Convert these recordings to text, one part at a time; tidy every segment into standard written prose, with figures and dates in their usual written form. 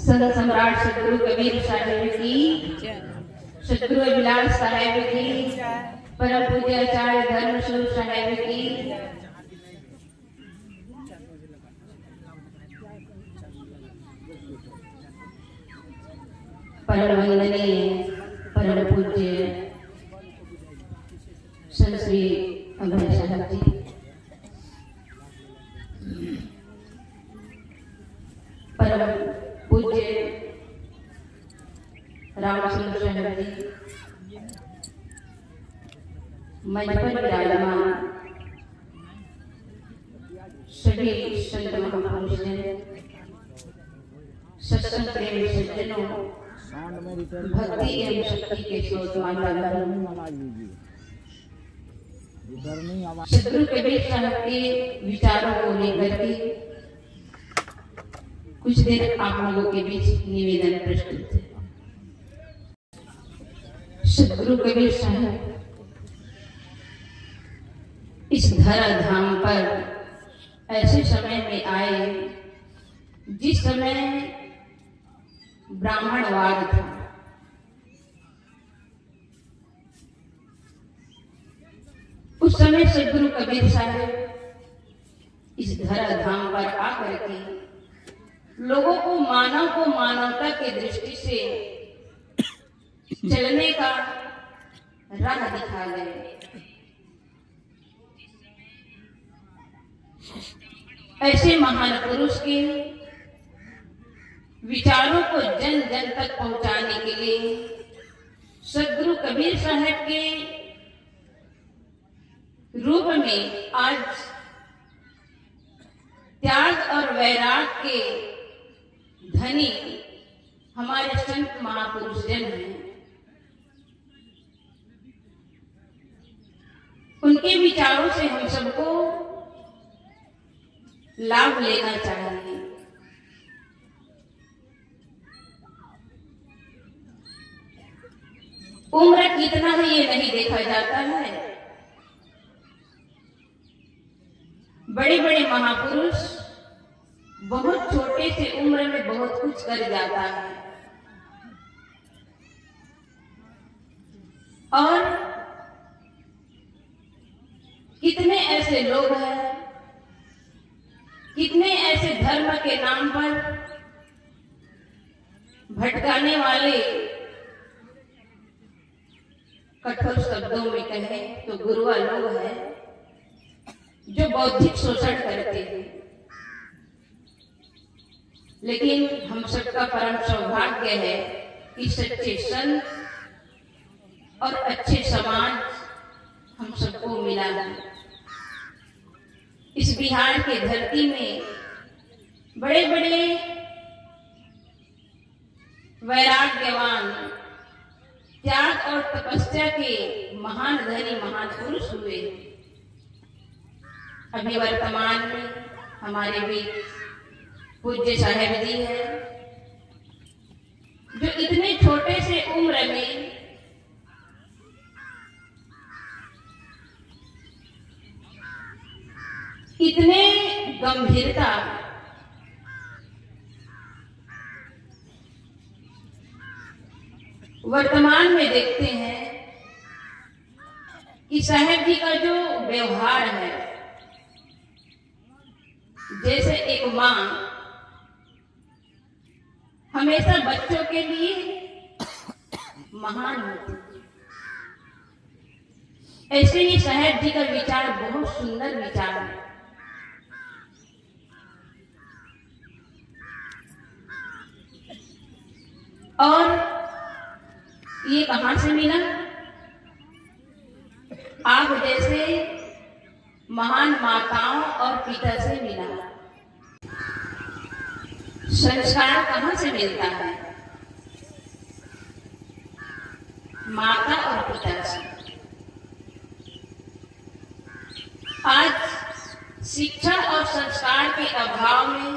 संत सम्राट सतगुरु कबीर साहेब की, सतगुरु अभिलाष साहेब की, परम पूज्य आचार्य धर्मस्वरूप साहेब की, परम वंदनीय परम पूज्य संत श्री अभय साहब जी, परम पूज्य रामचंद्र साहब जी, मंच पर विराजमान सभी संत महापुरुषों, सत्संग प्रेमी सज्जनों, भक्ति एवं शक्ति के स्रोतवान सतगुरु कबीर साहब के विचारों को लेकर के कुछ देर आप लोगों के बीच निवेदन प्रस्तुत है। सतगुरु कबीर साहब इस धरा धाम पर ऐसे समय में आए जिस समय ब्राह्मणवाद था। उस समय सतगुरु कबीर साहब इस धरा धाम पर आकर के लोगों को मानवता की दृष्टि से चलने का राह दिखा गए। ऐसे महान पुरुष के विचारों को जन जन तक पहुंचाने के लिए सदगुरु कबीर साहब के रूप में आज त्याग और वैराग के धनी हमारे संत महापुरुष जन हैं। उनके विचारों से हम सबको लाभ लेना चाहिए। उम्र कितना है ये नहीं देखा जाता है। बड़े बड़े महापुरुष बहुत छोटे से उम्र में बहुत कुछ कर जाता है और कितने ऐसे लोग हैं, कितने ऐसे धर्म के नाम पर भटकाने वाले, कठोर शब्दों में कहें तो गुरुआ लोग हैं जो बौद्धिक शोषण करते हैं। लेकिन हम सबका परम सौभाग्य है कि सच्चे संत और अच्छे समाज हम सबको मिला है। इस बिहार के धरती में बड़े बड़े वैराग्यवान, त्याग और तपस्या के महान धनी महान पुरुष हुए। अभी वर्तमान में हमारे बीच पूज्य साहेब जी हैं जो इतने छोटे से उम्र में इतने गंभीरता वर्तमान में देखते हैं कि साहेब जी का जो व्यवहार है, जैसे एक मां हमेशा बच्चों के लिए महान होती है, ऐसे ही साहेब जी का विचार बहुत सुंदर विचार है। और ये कहां से मिला? आप जैसे महान माताओं और पिता से मिला। संस्कार कहां से मिलता है? माता और पिता से। आज शिक्षा और संस्कार के अभाव में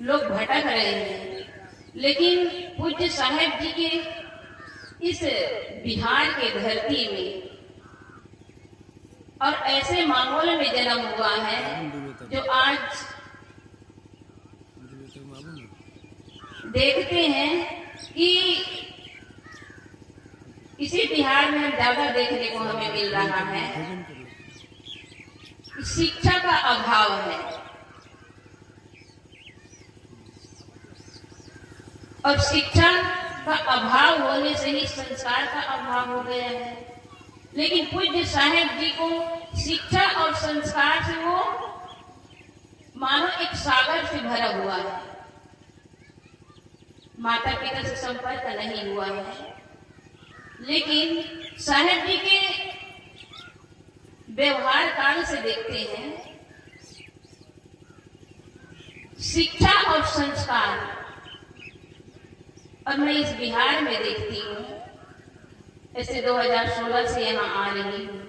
लोग भटक रहे हैं, लेकिन पूज्य साहेब जी के इस बिहार के धरती में और ऐसे माहौल में जन्म हुआ है जो आज देखते हैं कि इसी बिहार में ज्यादा देखने को हमें मिल रहा है, शिक्षा का अभाव है। और शिक्षा का अभाव होने से ही संस्कार का अभाव हो गया है। लेकिन पूज्य साहेब जी को शिक्षा और संस्कार से वो मानो एक सागर से भरा हुआ है। माता पिता से संपर्क नहीं हुआ है, लेकिन साहेब जी के व्यवहार काल से देखते हैं शिक्षा और संस्कार। और मैं इस बिहार में देखती हूँ, ऐसे 2016 से यहाँ आ रही हूँ।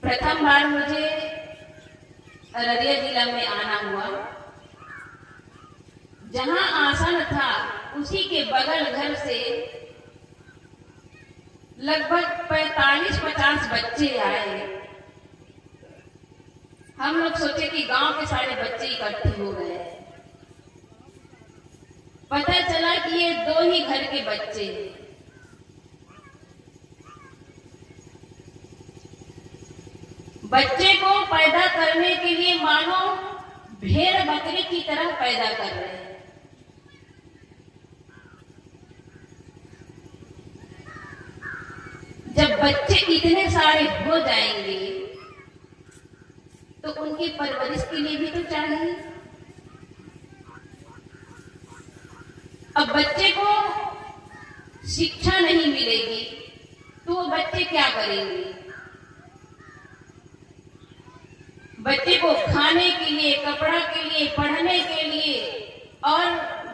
प्रथम बार मुझे अररिया जिला में आना हुआ। जहाँ आसन था उसी के बगल घर से लगभग 45-50 बच्चे आए। हम लोग सोचे कि गांव के सारे बच्चे इकट्ठे हो गए। पता चला कि ये 2 ही घर के बच्चे। बच्चे को पैदा करने के लिए मानो भेड़ बकरी की तरह पैदा कर रहे हैं। जब बच्चे इतने सारे हो जाएंगे तो उनकी परवरिश के लिए भी तो चाहिए। अब बच्चे को शिक्षा नहीं मिलेगी तो वो बच्चे क्या करेंगे? बच्चे को खाने के लिए, कपड़ा के लिए, पढ़ने के लिए और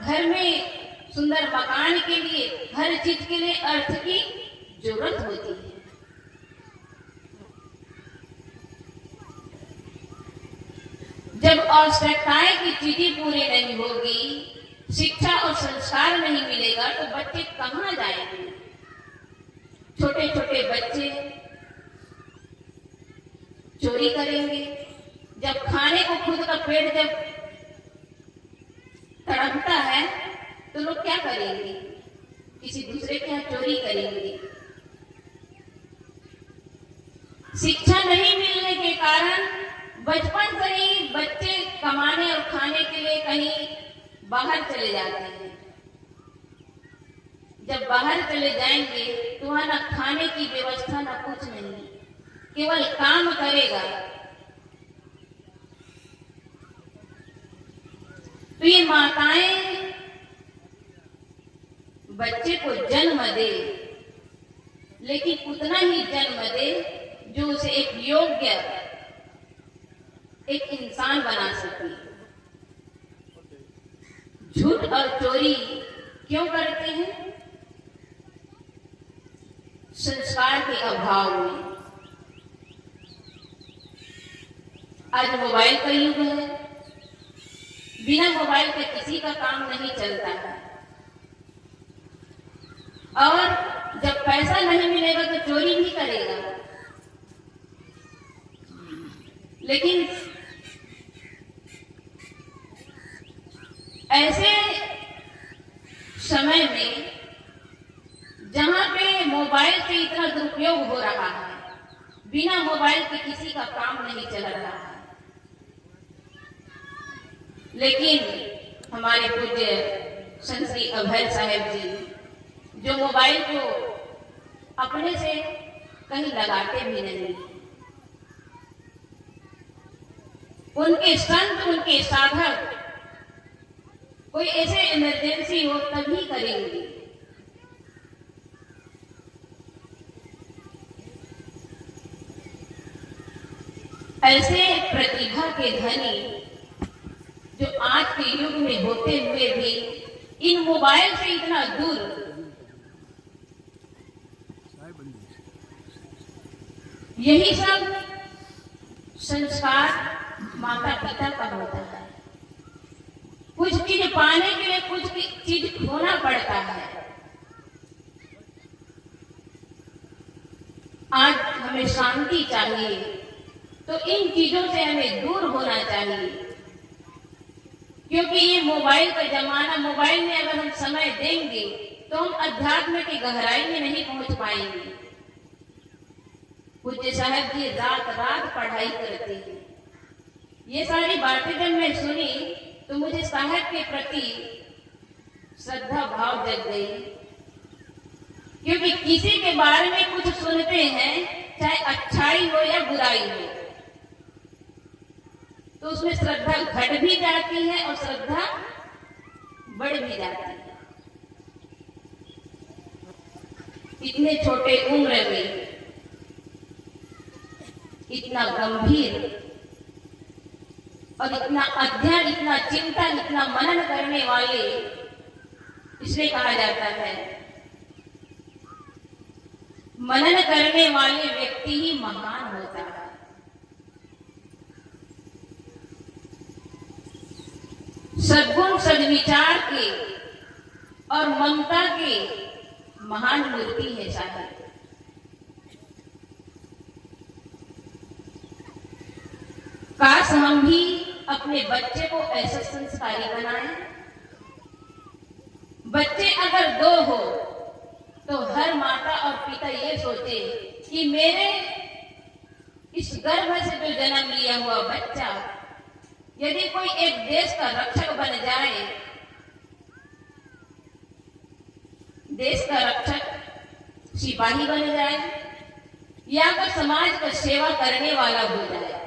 घर में सुंदर मकान के लिए, हर चीज के लिए अर्थ की जरूरत होती है। जब आवश्यकताएं की चीजें पूरी नहीं होगी, शिक्षा और संस्कार नहीं मिलेगा तो बच्चे कहां जाएंगे? छोटे छोटे बच्चे चोरी करेंगे। जब खाने को खुद का पेट जब तड़पता है तो लोग क्या करेंगे? किसी दूसरे के यहाँ चोरी करेंगे। शिक्षा नहीं मिलने के कारण बचपन से ही बच्चे कमाने और खाने के लिए कहीं बाहर चले जाते हैं। जब बाहर चले जाएंगे तो वहां ना खाने की व्यवस्था ना कुछ नहीं, केवल काम करेगा। तो ये माताएं बच्चे को जन्म दे, लेकिन उतना ही जन्म दे जो उसे एक योग्य, एक इंसान बना सके। झूठ और चोरी क्यों करते हैं? संस्कार के अभाव में। आज मोबाइल का युग है, बिना मोबाइल के किसी का काम नहीं चलता है। और जब पैसा नहीं मिलेगा तो चोरी भी करेगा। लेकिन ऐसे समय में जहां पे मोबाइल से इतना दुरुपयोग हो रहा है, बिना मोबाइल के किसी का काम नहीं चल रहा है। लेकिन हमारे पूज्य संत श्री अभय साहेब जी जो मोबाइल को अपने से कहीं लगाते भी नहीं, उनके संत, उनके साधक कोई ऐसे इमरजेंसी हो तभी करेंगे। ऐसे प्रतिभा के धनी जो आज के युग में होते हुए भी इन मोबाइल से इतना दूर, यही सब संस्कार माता पिता का होता है। कुछ चीज पाने के लिए कुछ चीज खोना पड़ता है। आज हमें शांति चाहिए तो इन चीजों से हमें दूर होना चाहिए, क्योंकि ये मोबाइल का जमाना, मोबाइल में अगर हम समय देंगे तो हम अध्यात्म की गहराई में नहीं पहुंच पाएंगे। पूज्य साहब जी रात रात पढ़ाई करते हैं। ये सारी बातें जब मैं सुनी तो मुझे साहब के प्रति श्रद्धा भाव जग गई, क्योंकि किसी के बारे में कुछ सुनते हैं, चाहे अच्छाई हो या बुराई हो, तो उसमें श्रद्धा घट भी जाती है और श्रद्धा बढ़ भी जाती है। इतने छोटे उम्र में इतना गंभीर और इतना अध्ययन, इतना चिंतन, इतना मनन करने वाले, इसलिए कहा जाता है मनन करने वाले व्यक्ति ही महान होता है। सद्गुण सद्विचार के और ममता के महान मूर्ति है साहब। काश हम भी अपने बच्चे को ऐसा संस्कारी बनाएं। बच्चे अगर दो हो तो हर माता और पिता ये सोचे कि मेरे इस गर्भ से जो जन्म लिया हुआ बच्चा यदि कोई एक देश का रक्षक बन जाए, देश का रक्षक सिपाही बन जाए या फिर समाज का सेवा करने वाला हो जाए,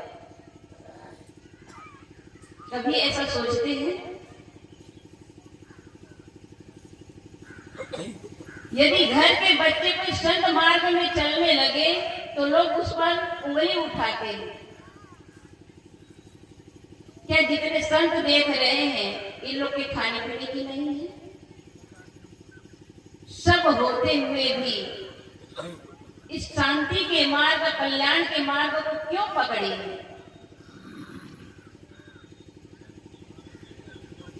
कभी ऐसा सोचते हैं? यदि घर के बच्चे कोई संत मार्ग में चलने लगे तो लोग उस पर उंगली उठाते हैं। क्या जितने संत देख रहे हैं इन लोग के खाने पीने की नहीं है? सब होते हुए भी इस शांति के मार्ग, कल्याण के मार्ग को क्यों पकड़े?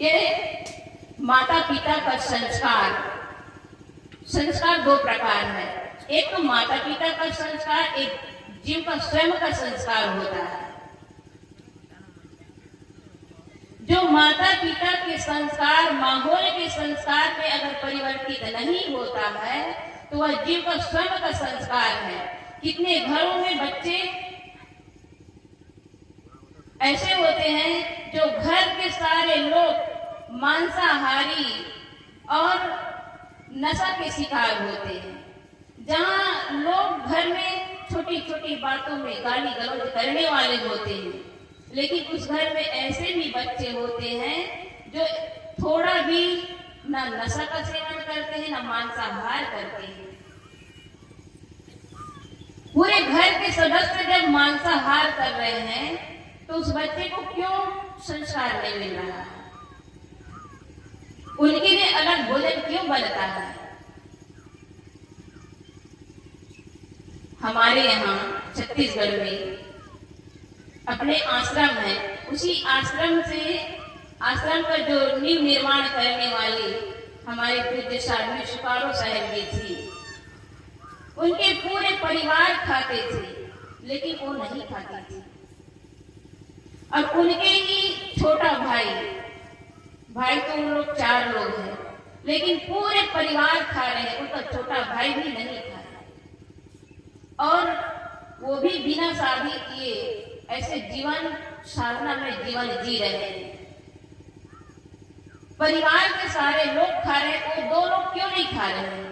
ये माता पिता का संस्कार दो प्रकार है। एक तो माता पिता का संस्कार, एक जीव का स्वयं का संस्कार होता है। जो माता पिता के संस्कार, माहौल के संस्कार में अगर परिवर्तित नहीं होता है तो वह जीव का स्वयं का संस्कार है। कितने घरों में बच्चे ऐसे होते हैं जो घर के सारे लोग मांसाहारी और नशा के शिकार होते हैं, जहां लोग घर में छोटी छोटी बातों में गाली गलौज करने वाले होते हैं, लेकिन उस घर में ऐसे भी बच्चे होते हैं जो थोड़ा भी ना नशा का सेवन करते हैं ना मांसाहार करते हैं। पूरे घर के सदस्य जब मांसाहार कर रहे हैं तो उस बच्चे को क्यों संस्कार नहीं मिल रहा है? उनके लिए अलग भोजन क्यों बनता है? हमारे यहाँ छत्तीसगढ़ में अपने आश्रम है, उसी आश्रम का जो नींव निर्माण करने वाली हमारे पूज्य स्वामी सुकारो साहेब जी थी, उनके पूरे परिवार खाते थे, लेकिन वो नहीं खाते थे। और उनके ही छोटा भाई तो उन लोग 4 लोग हैं, लेकिन पूरे परिवार खा रहे हैं, उनका छोटा भाई भी नहीं खा रहा, और वो भी बिना शादी किए ऐसे जीवन साधना में जीवन जी रहे हैं। परिवार के सारे लोग खा रहे हैं, वो 2 लोग क्यों नहीं खा रहे हैं?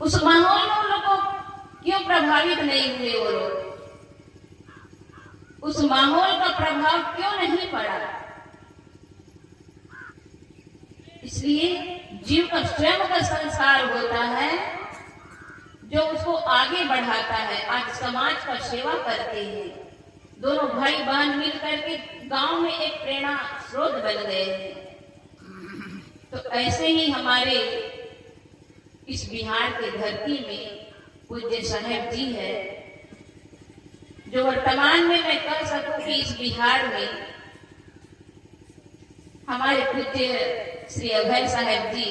उस माहौल में उन लोग को क्यों प्रभावित नहीं हुए? वो लोग उस माहौल का प्रभाव क्यों नहीं पड़ा? इसलिए जीव का स्वयं का संस्कार होता है जो उसको आगे बढ़ाता है। आज समाज का सेवा करते हैं, दोनों भाई बहन मिल करके गांव में एक प्रेरणा स्रोत बन गए हैं। तो ऐसे ही हमारे इस बिहार के धरती में पूज्य साहेब जी है, जो वर्तमान में मैं कह सकूं कि इस बिहार में हमारे पूज्य श्री अभय साहेब जी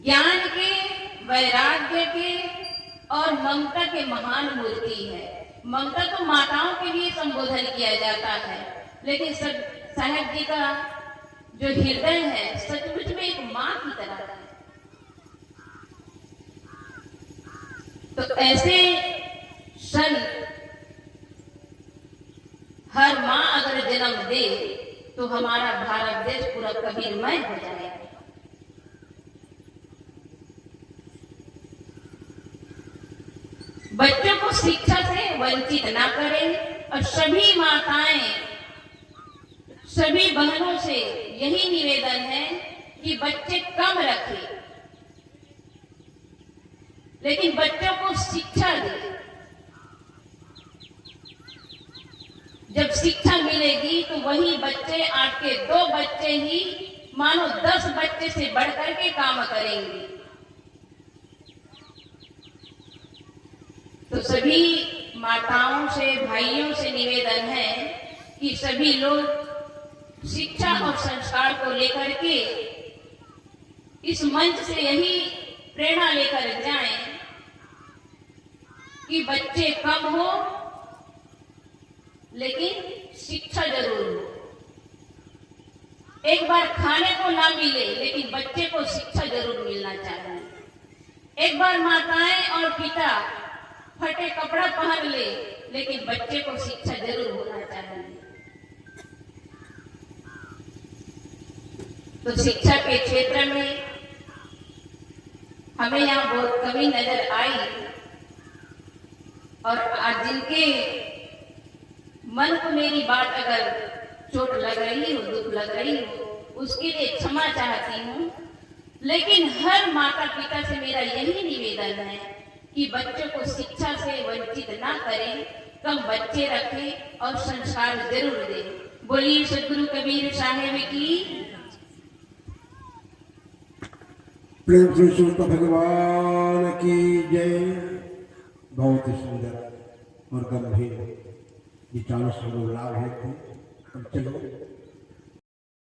ज्ञान के, वैराग्य के और ममता के महान मूर्ति है। ममता तो माताओं के लिए संबोधन किया जाता है, लेकिन साहेब जी का जो हृदय है सचमुच में एक मां की तरह है। तो ऐसे संत, हर मां अगर जन्म दे तो हमारा भारत देश पूरा कबीरमय हो जाएगा। बच्चों को शिक्षा से वंचित ना करें और सभी माताएं, सभी बहनों से यही निवेदन है कि बच्चे कम रखें, लेकिन बच्चों को शिक्षा दें। जब शिक्षा मिलेगी तो वही बच्चे, आपके 2 बच्चे ही मानो 10 बच्चे से बढ़कर के काम करेंगे। तो सभी माताओं से, भाइयों से निवेदन है कि सभी लोग शिक्षा और संस्कार को लेकर के इस मंच से यही प्रेरणा लेकर जाएं कि बच्चे कम हो लेकिन शिक्षा जरूर हो। एक बार खाने को ना मिले लेकिन बच्चे को शिक्षा जरूर मिलना चाहिए। एक बार माताएं और पिता फटे कपड़ा पहन ले लेकिन बच्चे को शिक्षा जरूर होना चाहिए। तो शिक्षा के क्षेत्र में हमें यहाँ बहुत कमी नजर आई। और आज जिनके मन को मेरी बात अगर चोट लग रही हो, दुख लग रही हो, उसके लिए क्षमा चाहती हूँ। लेकिन हर माता पिता से मेरा यही निवेदन है कि बच्चों को शिक्षा से वंचित ना करें, कम बच्चे रखें और संस्कार जरूर दें। बोलिए सदगुरु कबीर साहेब की। प्रेम से सुनता भगवान की जय। बहुत ही सुंदर और गंभीर विचारों से लोग लाभ है। चलो